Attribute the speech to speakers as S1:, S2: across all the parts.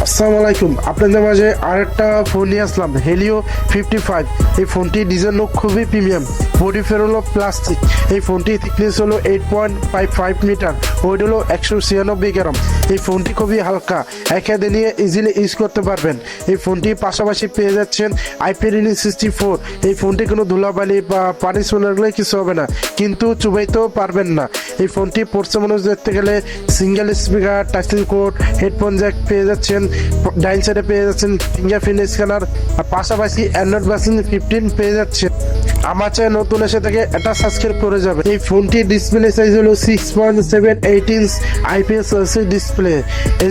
S1: আসসালামু আলাইকুম, আপনাদের মাঝে আরেকটা ফোন নিয়ে আসলাম, হেলিও 55। এই ফোনটি ডিজাইন খুবই প্রিমিয়াম, বডি ফের হলো প্লাস্টিক। এই ফোনটি থিকনেস হলো 8.55 মিটার, ওয়েট হলো 196 গ্রাম। এই ফোনটি খুবই হালকা, এক হাতে নিয়ে ইজিলি ইউজ করতে পারবেন। এই ফোনটি পাশাপাশি পেয়ে যাচ্ছেন IP64। এই ফোনটি কোনো ধুলাবালি বা পানি চলে কিছু হবে না, কিন্তু চুবাইতেও পারবেন না। এই ফোনটি পড়ছে মানুষ দেখতে গেলে single speaker, touching code, headphone Jack পেয়ে যাচ্ছেন, ডাইল সাইডে পেয়ে যাচ্ছেন ফিঙ্গারপ্রিন্ট স্ক্যানার, আর পাশাপাশি অ্যান্ড্রয়েড ভার্সন 15 পেয়ে যাচ্ছে। আমার চাই নতুন এসে থেকে এটা সাবস্ক্রাইব করে যাবে। এই ফোনটি ডিসপ্লে সাইজ হলো 6.78 inch IPS display,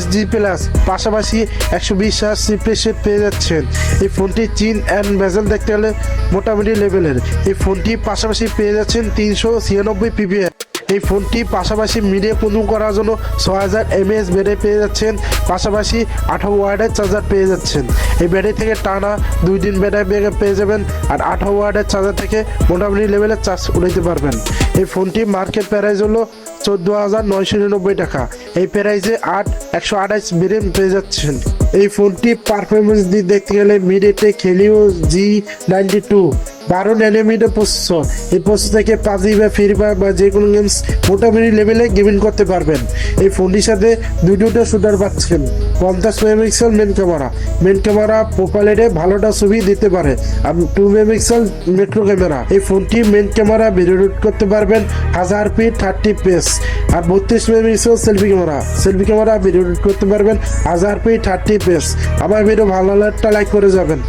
S1: HD plus, পাশাপাশি 120 রিফ্রেশ রেট পেয়ে যাচ্ছেন। এই ফোনটি চিন অ্যান্ড বেজেল দেখতে গেলে মোটামুটি লেভেলের। এই ফোনটি পাশাপাশি পেয়ে যাচ্ছেন 396 PPI। এই ফোনটি পাশাপাশি মিডিয়া কনজিউম করার জন্য 6000 mAh ব্যাটারি পেয়ে যাচ্ছেন, পাশাপাশি 18 ওয়াটের চার্জার পেয়ে যাচ্ছেন। এই ব্যাটারি থেকে টানা 2 দিন ব্যাটারি ব্যাকআপ পেয়ে যাবেন, আর 18 ওয়াটের চার্জার থেকে মোটামুটি লেভেলের চার্জ উঠাইতে পারবেন। এই ফোনটি মার্কেট প্রাইস হলো 14,999 টাকা। এই প্রাইসে 128 ভেরিয়েন্ট পেয়ে যাচ্ছেন। এই ফোনটি পারফরমেন্স দিয়ে দেখতে গেলে MediaTek Helio G92 12 nanometre processor. এই প্রসেসর থেকে পাবজি বা ফ্রি ফায়ার বা যে কোনো গেমস মোটামুটি লেভেলে গেমিং করতে পারবেন। এই ফোনটির সাথে দুটো শুটার পাচ্ছেন, 50 মেগাপিক্সেল মেন ক্যামেরা প্রোফাইলে ভালোটা ছবি দিতে পারে, আর 2 মেগাপিক্সেল ম্যাক্রো ক্যামেরা। এই ফোনটি মেন ক্যামেরা ভিডিও শ্যুট করতে পারবেন 1000p 30fps, আর 32 megapixel selfie camera video shoot করতে পারবেন 1000p 30fps। আমার ভিডিও ভালো লাগলে একটা লাইক করে যাবেন।